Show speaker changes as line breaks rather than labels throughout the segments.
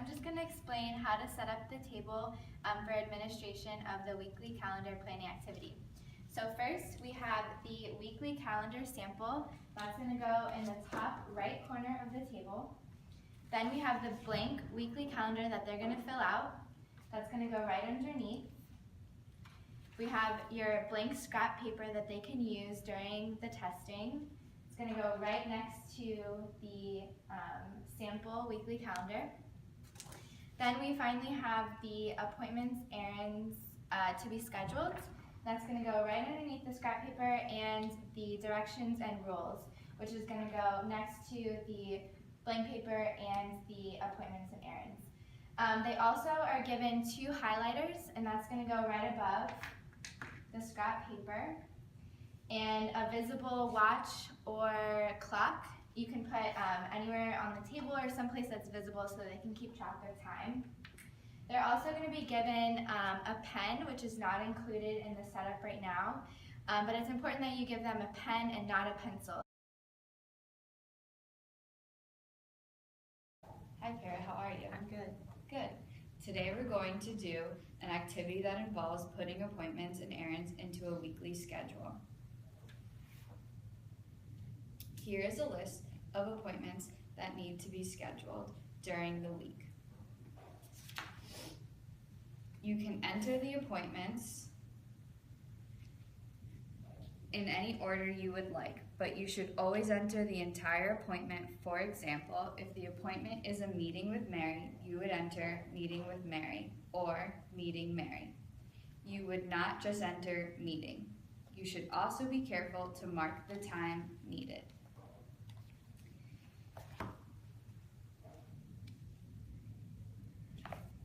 I'm just going to explain how to set up the table for administration of the weekly calendar planning activity. So first, we have the weekly calendar sample. That's going to go in the top right corner of the table. Then we have the blank weekly calendar that they're going to fill out. That's going to go right underneath. We have your blank scrap paper that they can use during the testing. It's going to go right next to the sample weekly calendar. Then we finally have the appointments, errands to be scheduled. That's going to go right underneath the scrap paper and the directions and rules, which is going to go next to the blank paper and the appointments and errands. They also are given 2 highlighters, and that's going to go right above the scrap paper, and a visible watch or clock. You can put anywhere on the table or someplace that's visible so they can keep track of time. They're also going to be given a pen, which is not included in the setup right now, but it's important that you give them a pen and not a pencil.
Hi Kara, how are you?
I'm good.
Good. Today we're going to do an activity that involves putting appointments and errands into a weekly schedule. Here is a list of appointments that need to be scheduled during the week. You can enter the appointments in any order you would like, but you should always enter the entire appointment. For example, if the appointment is a meeting with Mary, you would enter meeting with Mary or meeting Mary. You would not just enter meeting. You should also be careful to mark the time needed.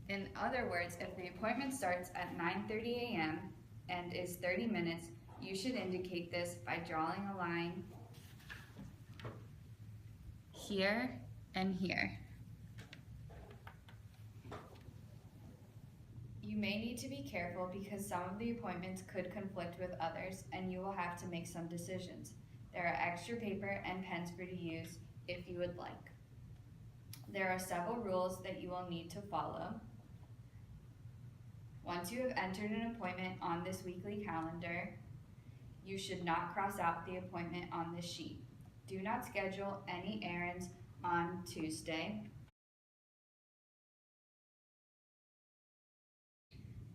In other words, if the appointment starts at 9:30 a.m. and is 30 minutes, you should indicate this by drawing a line here and here. You may need to be careful because some of the appointments could conflict with others and you will have to make some decisions. There are extra paper and pens for you to use if you would like. There are several rules that you will need to follow. Once you have entered an appointment on this weekly calendar, you should not cross out the appointment on this sheet. Do not schedule any errands on Tuesday.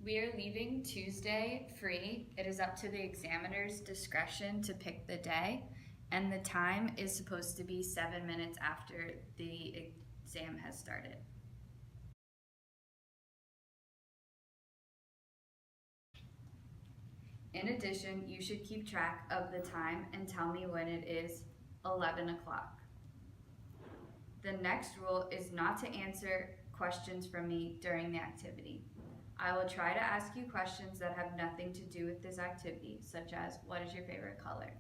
We are leaving Tuesday free. It is up to the examiner's discretion to pick the day, and the time is supposed to be 7 minutes after the exam has started. In addition, you should keep track of the time and tell me when it is 11 o'clock. The next rule is not to answer questions from me during the activity. I will try to ask you questions that have nothing to do with this activity, such as, what is your favorite color?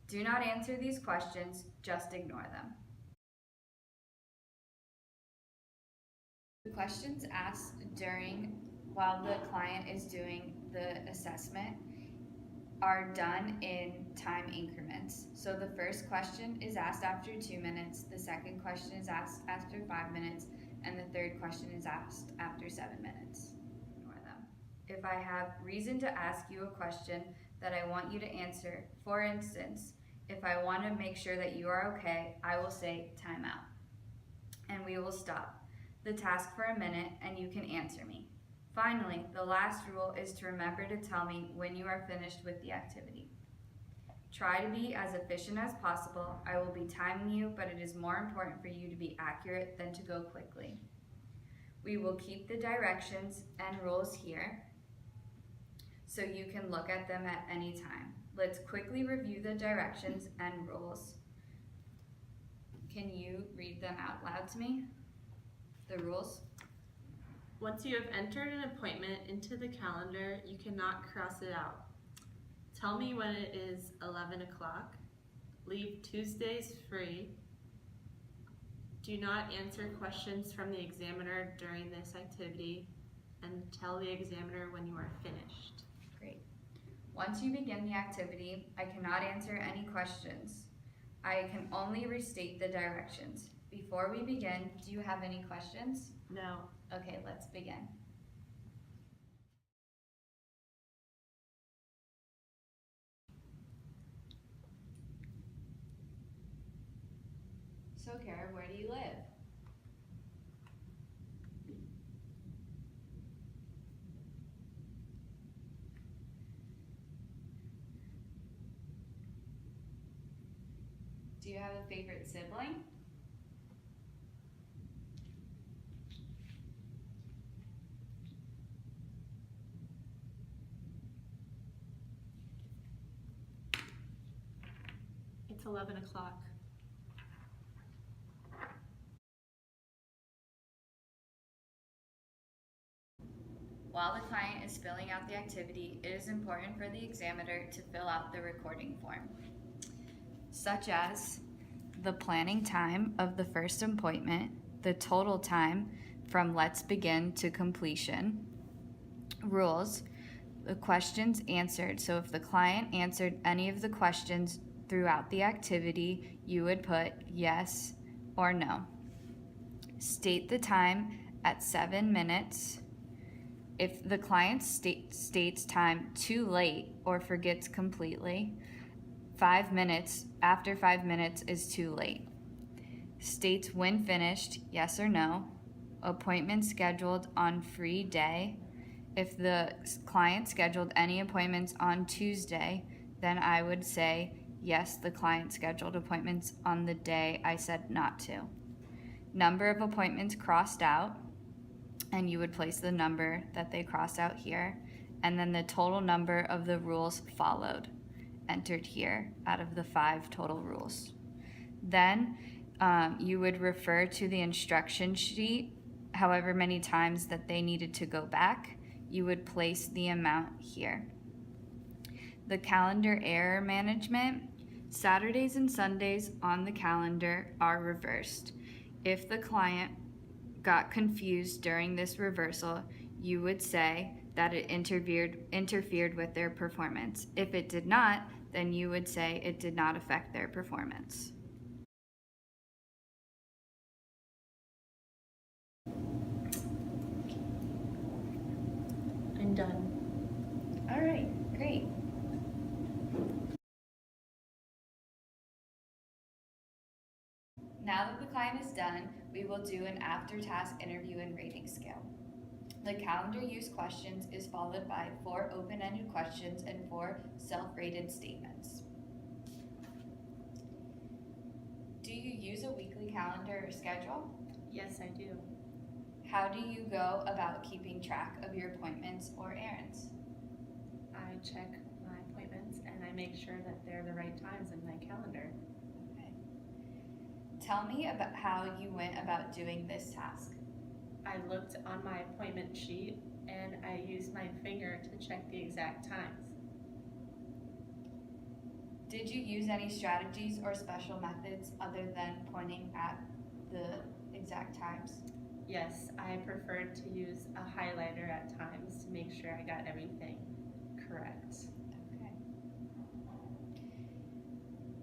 Do not answer these questions, just ignore them. The questions asked while the client is doing the assessment are done in time increments. So the first question is asked after 2 minutes, the second question is asked after 5 minutes, and the third question is asked after 7 minutes. Ignore them. If I have reason to ask you a question that I want you to answer, for instance, if I want to make sure that you are okay, I will say time out, and we will stop the task for a minute and you can answer me. Finally, the last rule is to remember to tell me when you are finished with the activity. Try to be as efficient as possible. I will be timing you, but it is more important for you to be accurate than to go quickly. We will keep the directions and rules here so you can look at them at any time. Let's quickly review the directions and rules. Can you read them out loud to me? The rules?
Once you have entered an appointment into the calendar, you cannot cross it out. Tell me when it is 11 o'clock. Leave Tuesdays free. Do not answer questions from the examiner during this activity, and tell the examiner when you are finished.
Great. Once you begin the activity, I cannot answer any questions. I can only restate the directions. Before we begin, do you have any questions?
No.
Okay, let's begin. So, Kara, where do you live? Do you have a favorite sibling?
It's 11 o'clock.
While the client is filling out the activity, it is important for the examiner to fill out the recording form, such as the planning time of the first appointment, the total time from let's begin to completion, rules, the questions answered. So if the client answered any of the questions throughout the activity, you would put yes or no. State the time at 7 minutes. If the client states time too late or forgets completely, 5 minutes, after 5 minutes is too late. States when finished, yes or no. Appointment scheduled on free day. If the client scheduled any appointments on Tuesday, then I would say, yes, the client scheduled appointments on the day I said not to. Number of appointments crossed out, and you would place the number that they crossed out here, and then the total number of the rules followed, entered here out of the 5 total rules. Then you would refer to the instruction sheet however many times that they needed to go back. You would place the amount here. The calendar error management. Saturdays and Sundays on the calendar are reversed. If the client got confused during this reversal, you would say that it interfered with their performance. If it did not, then you would say it did not affect their performance.
I'm done.
All right, great. Now that the client is done, we will do an after-task interview and rating scale. The calendar use questions is followed by 4 open-ended questions and 4 self-rated statements. Do you use a weekly calendar or schedule?
Yes, I do.
How do you go about keeping track of your appointments or errands?
I check my appointments and I make sure that they're the right times in my calendar.
Okay. Tell me about how you went about doing this task.
I looked on my appointment sheet and I used my finger to check the exact times.
Did you use any strategies or special methods other than pointing at the exact times?
Yes, I preferred to use a highlighter at times to make sure I got everything correct.
Okay.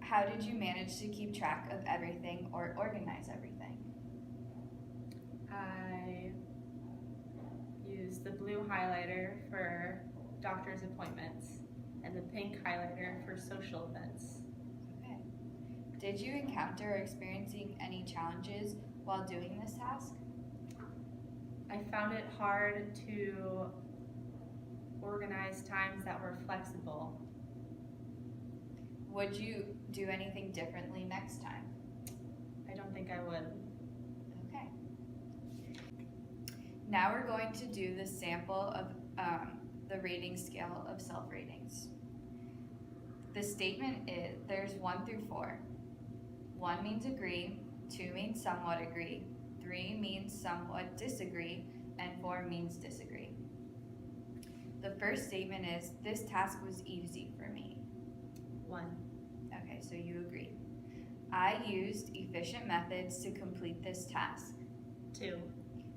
How did you manage to keep track of everything or organize everything?
I used the blue highlighter for doctor's appointments and the pink highlighter for social events.
Okay. Did you encounter or experiencing any challenges while doing this task?
I found it hard to organize times that were flexible.
Would you do anything differently next time?
I don't think I would.
Okay. Now we're going to do the sample of the rating scale of self-ratings. The statement is, there's 1 through 4. 1 means agree, 2 means somewhat agree, 3 means somewhat disagree, and 4 means disagree. The first statement is, this task was easy for me.
1.
Okay, so you agree. I used efficient methods to complete this task.
2.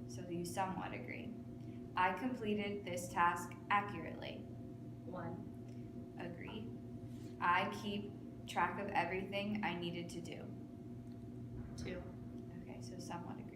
So you somewhat agree. I completed this task accurately.
1.
Agree. I keep track of everything I needed to do.
2.
so somewhat